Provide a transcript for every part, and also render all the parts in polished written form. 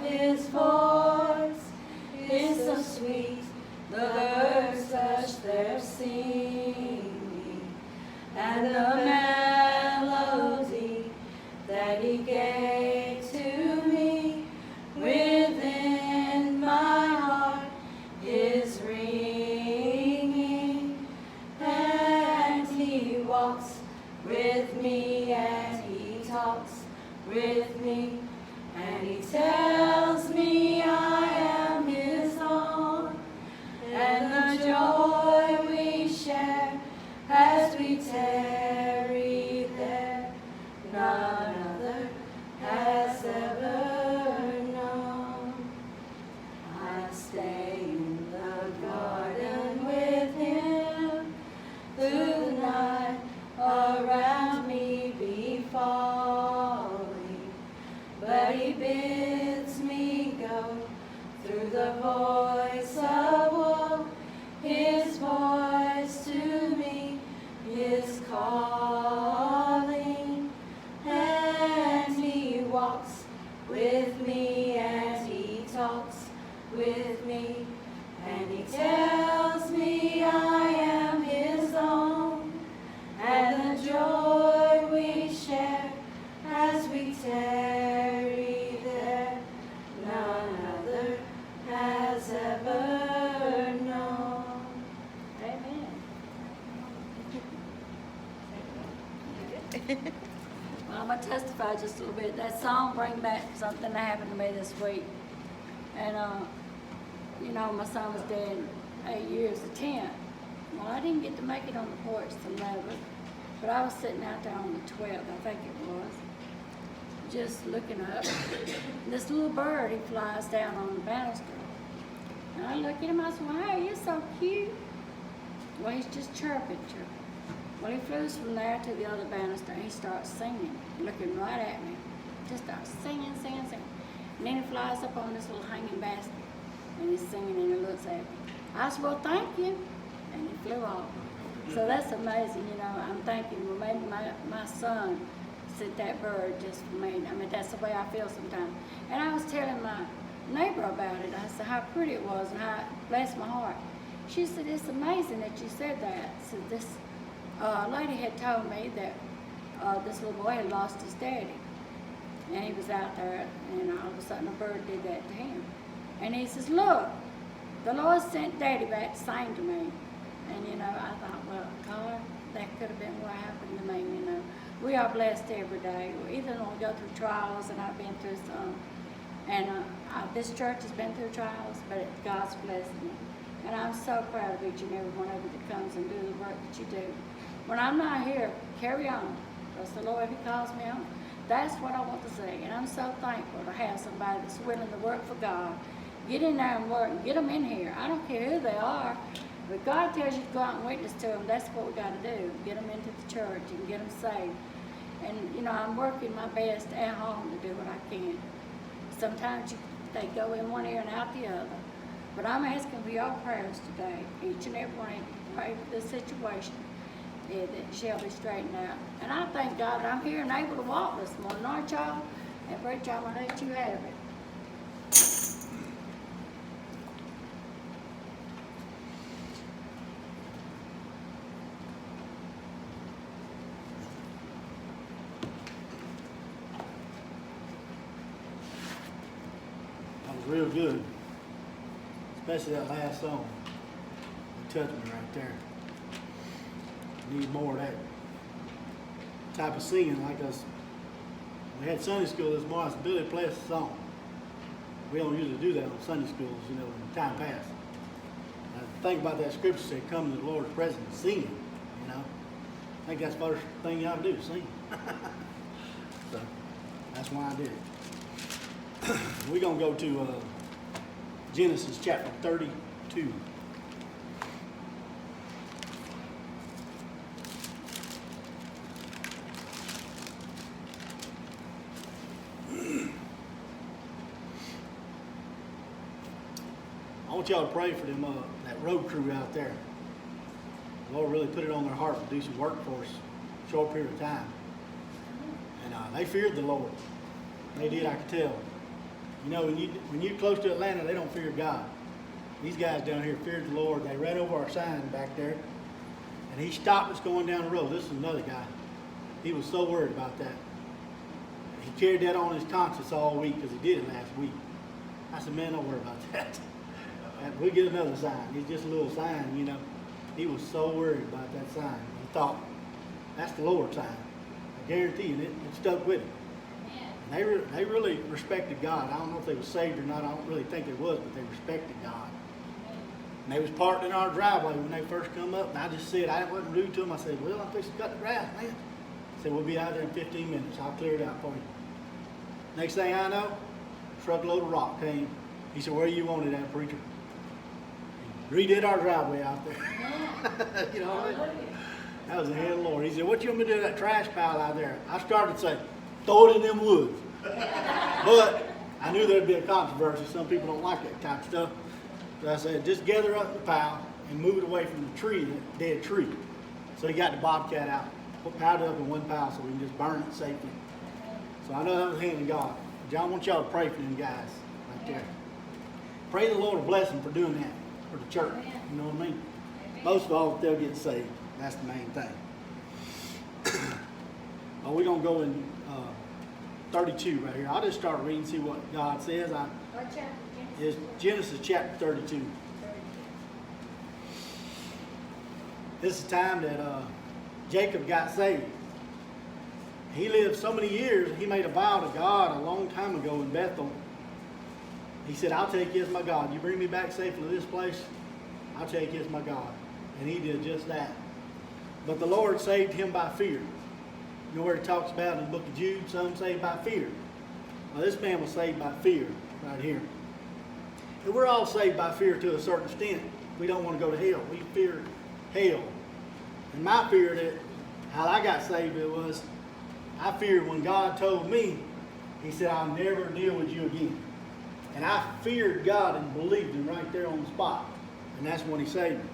His voice is so sweet, the birds hush their singing, and the melody that He gave to me within my heart is ringing, and He walks with me and He talks with me, and He tells me I am His own, and the joy we share as we tarry there, none other has ever known. I stay in the garden with Him through the night, around me be falling, but He bids me go through the voice of woe. His voice to me is calling, and He walks with me and He talks with me, and He tells me I am His own, and the joy we share as we tarry there, none other has ever known. Amen. Well, I'm going to testify just a little bit. That song brings back something that happened to me this week. And, you know, my son was dead 8 years of 10. Well, I didn't get to make it on the porch till 11, but I was sitting out there on the 12th, I think it was, just looking up. And this little bird, he flies down on the banister. And I look at him, I said, well, hey, you're so cute. Well, he's just chirping. Well, he flew from there to the other banister, and he starts singing, looking right at me. Just starts singing. And then he flies up on this little hanging basket, and he's singing, and he looks at me. I said, well, thank you. And he flew off. So that's amazing, you know. I'm thinking, well, maybe my son sent that bird just for me. I mean, that's the way I feel sometimes. And I was telling my neighbor about it. I said how pretty it was and how it blessed my heart. She said, it's amazing that you said that. So this lady had told me that this little boy had lost his daddy. And he was out there, and all of a sudden a bird did that to him. And he says, look, the Lord sent Daddy back to sing to me. And, you know, I thought, well, God, that could have been what happened to me, you know. We are blessed every day. Even when we go through trials, and I've been through some. And this church has been through trials, but God's blessed me. And I'm so proud of each and every one of you that comes and do the work that you do. When I'm not here, carry on. Because the Lord, if He calls me on, that's what I want to say. And I'm so thankful to have somebody that's willing to work for God. Get in there and work and get them in here. I don't care who they are. But God tells you to go out and witness to them. That's what we got to do. Get them into the church and get them saved. And, you know, I'm working my best at home to do what I can. Sometimes they go in one ear and out the other. But I'm asking for your prayers today. Each and every one of you pray for this situation that shall be straightened out. And I thank God that I'm here and able to walk this morning, aren't y'all? And preacher, I'm going to let you have it. Real good, especially that last song. It touched me right there. Need more of that type of singing like us. We had Sunday school this morning. Billy played a song. We don't usually do that on Sunday schools, you know, in time past. I think about that scripture said, "Come to the Lord's presence, singing." You know, I think that's the first thing you ought to do, sing. So that's why I did it. We're going to go to Genesis chapter 32. I want y'all to pray for them, that road crew out there. The Lord really put it on their heart to do some work for us in a short period of time. And they feared the Lord. They did, I could tell. You know, when you're close to Atlanta, they don't fear God. These guys down here feared the Lord. They ran over our sign back there, and he stopped us going down the road. This is another guy. He was so worried about that. He carried that on his conscience all week because he did it last week. I said, man, don't worry about that. And we'll get another sign. It's just a little sign, you know. He was so worried about that sign. He thought, that's the Lord's sign. I guarantee you, it stuck with him. And they really respected God. I don't know if they were saved or not. I don't really think they was, but they respected God. And they was parked in our driveway when they first come up. And I just said, I wasn't rude to them. I said, well, I'm fixing to cut the grass, man. I said, we'll be out there in 15 minutes. I'll clear it out for you. Next thing I know, truckload of rock came. He said, where you want it at, preacher? He redid our driveway out there. You know what I mean? That was the hand of the Lord. He said, what you want me to do to that trash pile out there? I started to say, throw it in them woods. But I knew there'd be a controversy. Some people don't like that type of stuff. So I said, just gather up the pile and move it away from the tree, that dead tree. So he got the bobcat out, piled it up in one pile so we can just burn it safely. So I know that was the hand of God. John, I want y'all to pray for them guys right there. Pray the Lord will bless them for doing that for the church. You know what I mean? Most of all, they'll get saved. That's the main thing. Well, we're going to go in 32 right here. I'll just start reading, see what God says. What chapter? It's Genesis chapter 32. This is the time that Jacob got saved. He lived so many years, he made a vow to God a long time ago in Bethel. He said, I'll take you as my God. You bring me back safely to this place, I'll take you as my God. And he did just that. But the Lord saved him by fear. You know where it talks about in the book of Jude, some saved by fear. Well, this man was saved by fear right here. And we're all saved by fear to a certain extent. We don't want to go to hell. We fear hell. And my fear, that how I got saved, it was, I feared when God told me, he said, I'll never deal with you again. And I feared God and believed him right there on the spot. And that's when he saved me.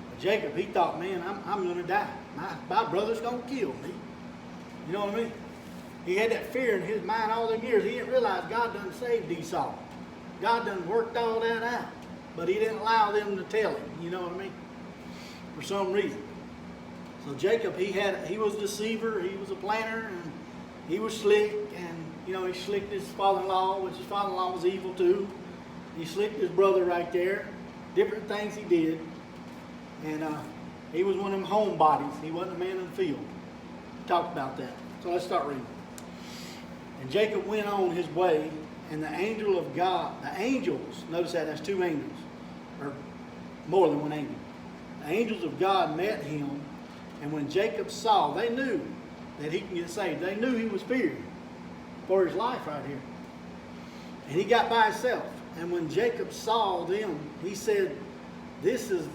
But Jacob, he thought, man, I'm going to die. My brother's going to kill me. You know what I mean? He had that fear in his mind all them years. He didn't realize God done saved Esau. God done worked all that out. But he didn't allow them to tell him. You know what I mean? For some reason. So Jacob, he was a deceiver, he was a planner, and he was slick, and you know, he slicked his father-in-law, which his father-in-law was evil too. He slicked his brother right there. Different things he did. And he was one of them homebodies. He wasn't a man in the field. We talked about that. So let's start reading. And Jacob went on his way, and the angel of God, the angels, notice that's two angels, or more than one angel. The angels of God met him. And when Jacob saw, they knew that he can get saved. They knew he was feared for his life right here. And he got by himself. And when Jacob saw them, he said, this is